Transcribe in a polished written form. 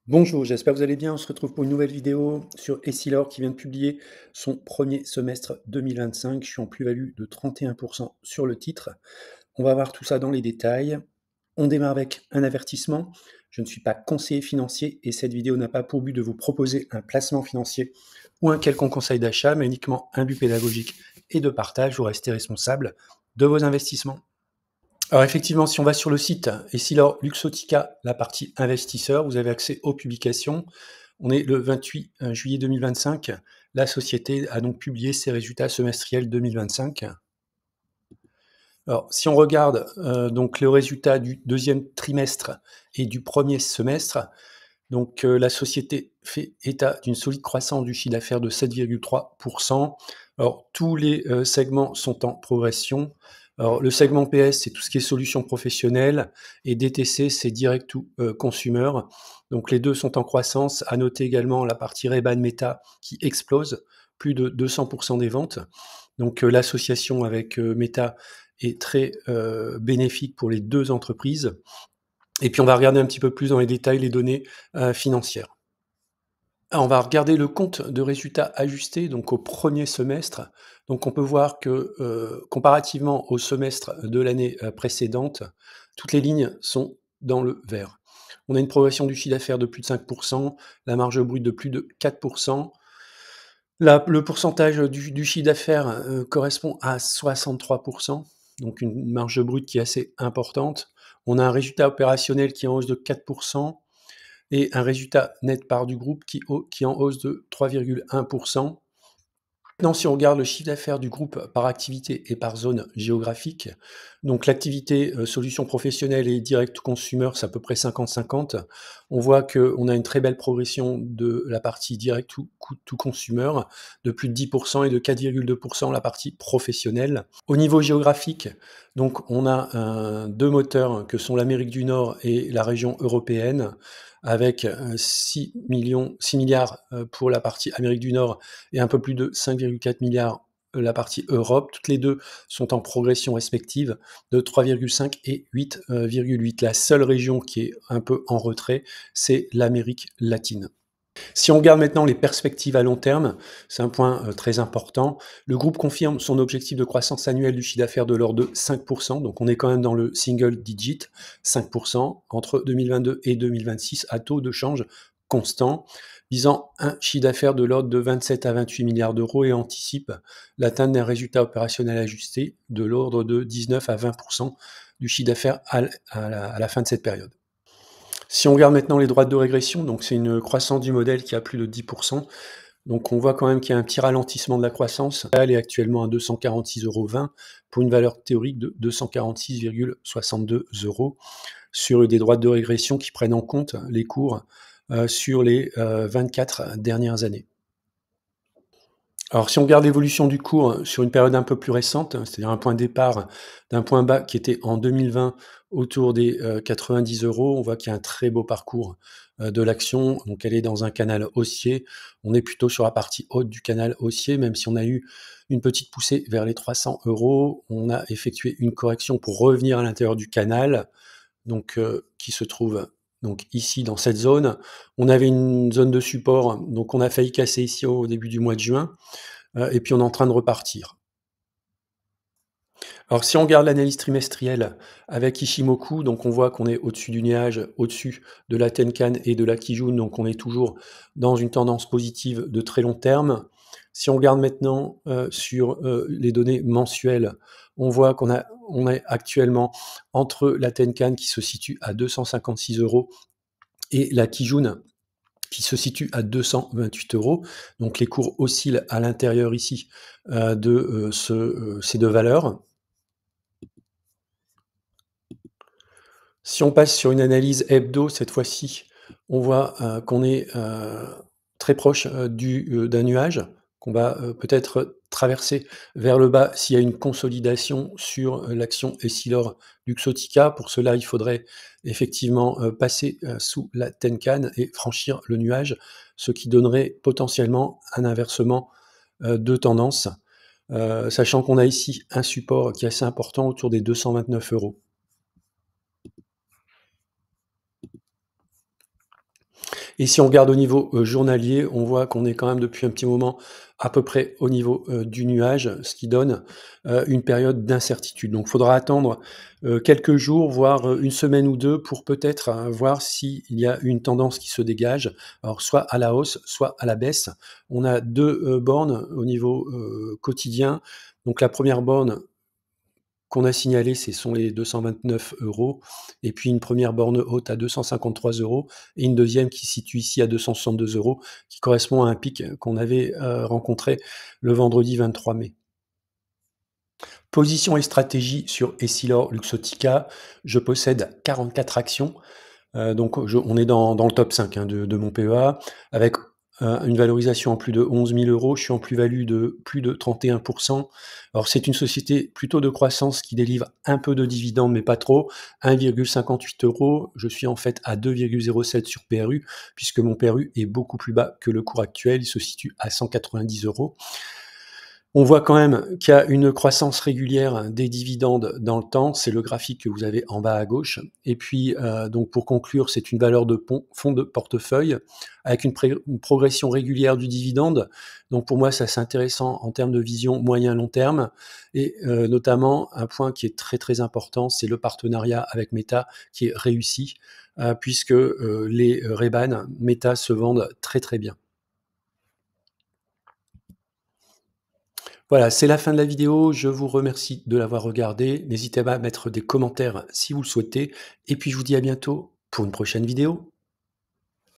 Bonjour, j'espère que vous allez bien. On se retrouve pour une nouvelle vidéo sur Essilor qui vient de publier son premier semestre 2025. Je suis en plus-value de 31% sur le titre. On va voir tout ça dans les détails. On démarre avec un avertissement. Je ne suis pas conseiller financier et cette vidéo n'a pas pour but de vous proposer un placement financier ou un quelconque conseil d'achat, mais uniquement un but pédagogique et de partage. Vous restez responsable de vos investissements. Alors effectivement, si on va sur le site Essilor Luxottica, la partie investisseur, vous avez accès aux publications. On est le 28 juillet 2025. La société a donc publié ses résultats semestriels 2025. Alors, si on regarde donc le résultat du deuxième trimestre et du premier semestre, donc la société fait état d'une solide croissance du chiffre d'affaires de 7,3%. Alors, tous les segments sont en progression. Alors, le segment PS, c'est tout ce qui est solutions professionnelles, et DTC, c'est direct to consumer. Donc, les deux sont en croissance. À noter également la partie Ray-Ban Meta qui explose, plus de 200% des ventes. Donc, l'association avec Meta est très bénéfique pour les deux entreprises. Et puis on va regarder un petit peu plus dans les détails les données financières. Alors, on va regarder le compte de résultats ajustés, donc au premier semestre. Donc on peut voir que comparativement au semestre de l'année précédente, toutes les lignes sont dans le vert. On a une progression du chiffre d'affaires de plus de 5%, la marge brute de plus de 4%. Le pourcentage du chiffre d'affaires correspond à 63%, donc une marge brute qui est assez importante. On a un résultat opérationnel qui est en hausse de 4% et un résultat net part du groupe qui est en hausse de 3,1%. Maintenant, si on regarde le chiffre d'affaires du groupe par activité et par zone géographique, donc l'activité solutions professionnelles et direct to consumer, c'est à peu près 50-50. On voit qu'on a une très belle progression de la partie direct to consumer, de plus de 10% et de 4,2% la partie professionnelle. Au niveau géographique, donc on a deux moteurs que sont l'Amérique du Nord et la région européenne, avec 6 milliards pour la partie Amérique du Nord et un peu plus de 5,4 milliards la partie Europe. Toutes les deux sont en progression respective de 3,5 et 8,8. La seule région qui est un peu en retrait, c'est l'Amérique latine. Si on regarde maintenant les perspectives à long terme, c'est un point très important. Le groupe confirme son objectif de croissance annuelle du chiffre d'affaires de l'ordre de 5%, donc on est quand même dans le single digit, 5%, entre 2022 et 2026 à taux de change constant, visant un chiffre d'affaires de l'ordre de 27 à 28 milliards d'euros et anticipe l'atteinte d'un résultat opérationnel ajusté de l'ordre de 19 à 20% du chiffre d'affaires à la fin de cette période. Si on regarde maintenant les droites de régression, donc c'est une croissance du modèle qui a plus de 10%. Donc on voit quand même qu'il y a un petit ralentissement de la croissance. Elle est actuellement à 246,20 € pour une valeur théorique de 246,62 € sur des droites de régression qui prennent en compte les cours sur les 24 dernières années. Alors si on regarde l'évolution du cours sur une période un peu plus récente, c'est-à-dire un point de départ d'un point bas qui était en 2020 autour des 90 €, on voit qu'il y a un très beau parcours de l'action. Donc elle est dans un canal haussier. On est plutôt sur la partie haute du canal haussier, même si on a eu une petite poussée vers les 300 €. On a effectué une correction pour revenir à l'intérieur du canal, donc qui se trouve donc ici dans cette zone. On avait une zone de support, donc on a failli casser ici au début du mois de juin. Et puis on est en train de repartir. Alors si on regarde l'analyse trimestrielle avec Ishimoku, donc on voit qu'on est au-dessus du nuage, au-dessus de la Tenkan et de la Kijun, donc on est toujours dans une tendance positive de très long terme. Si on regarde maintenant sur les données mensuelles, on voit on est actuellement entre la Tenkan qui se situe à 256 € et la Kijun qui se situe à 228 €. Donc les cours oscillent à l'intérieur ici de ces deux valeurs. Si on passe sur une analyse hebdo, cette fois-ci, on voit qu'on est très proche d'un nuage, qu'on va peut-être traverser vers le bas s'il y a une consolidation sur l'action Essilor Luxottica. Pour cela, il faudrait effectivement passer sous la Tenkan et franchir le nuage, ce qui donnerait potentiellement un inversement de tendance, sachant qu'on a ici un support qui est assez important autour des 229 €. Et si on regarde au niveau, journalier, on voit qu'on est quand même depuis un petit moment à peu près au niveau, du nuage, ce qui donne, une période d'incertitude. Donc il faudra attendre, quelques jours, voire, 1 semaine ou 2 pour peut-être, voir s'il y a une tendance qui se dégage. Alors soit à la hausse, soit à la baisse. On a 2 bornes au niveau, quotidien. Donc la première borne qu'on a signalée, ce sont les 229 € et puis une première borne haute à 253 € et une deuxième qui se situe ici à 262 €, qui correspond à un pic qu'on avait, rencontré le vendredi 23 mai. Position et stratégie sur Essilor Luxottica, je possède 44 actions. Donc on est dans le top 5 hein, de mon PEA avec, une valorisation en plus de 11 000 €. Je suis en plus-value de plus de 31. Alors c'est une société plutôt de croissance qui délivre un peu de dividendes, mais pas trop, 1,58 €. Je suis en fait à 2,07 sur PRU, puisque mon PRU est beaucoup plus bas que le cours actuel, il se situe à 190 €. On voit quand même qu'il y a une croissance régulière des dividendes dans le temps, c'est le graphique que vous avez en bas à gauche et puis, donc pour conclure, c'est une valeur de fonds de portefeuille avec une progression régulière du dividende. Donc pour moi, ça c'est intéressant en termes de vision moyen-long terme et notamment un point qui est très, très important, c'est le partenariat avec Meta qui est réussi, puisque, les Ray-Ban Meta se vendent très, très bien. Voilà, c'est la fin de la vidéo. Je vous remercie de l'avoir regardée. N'hésitez pas à mettre des commentaires si vous le souhaitez. Et puis je vous dis à bientôt pour une prochaine vidéo.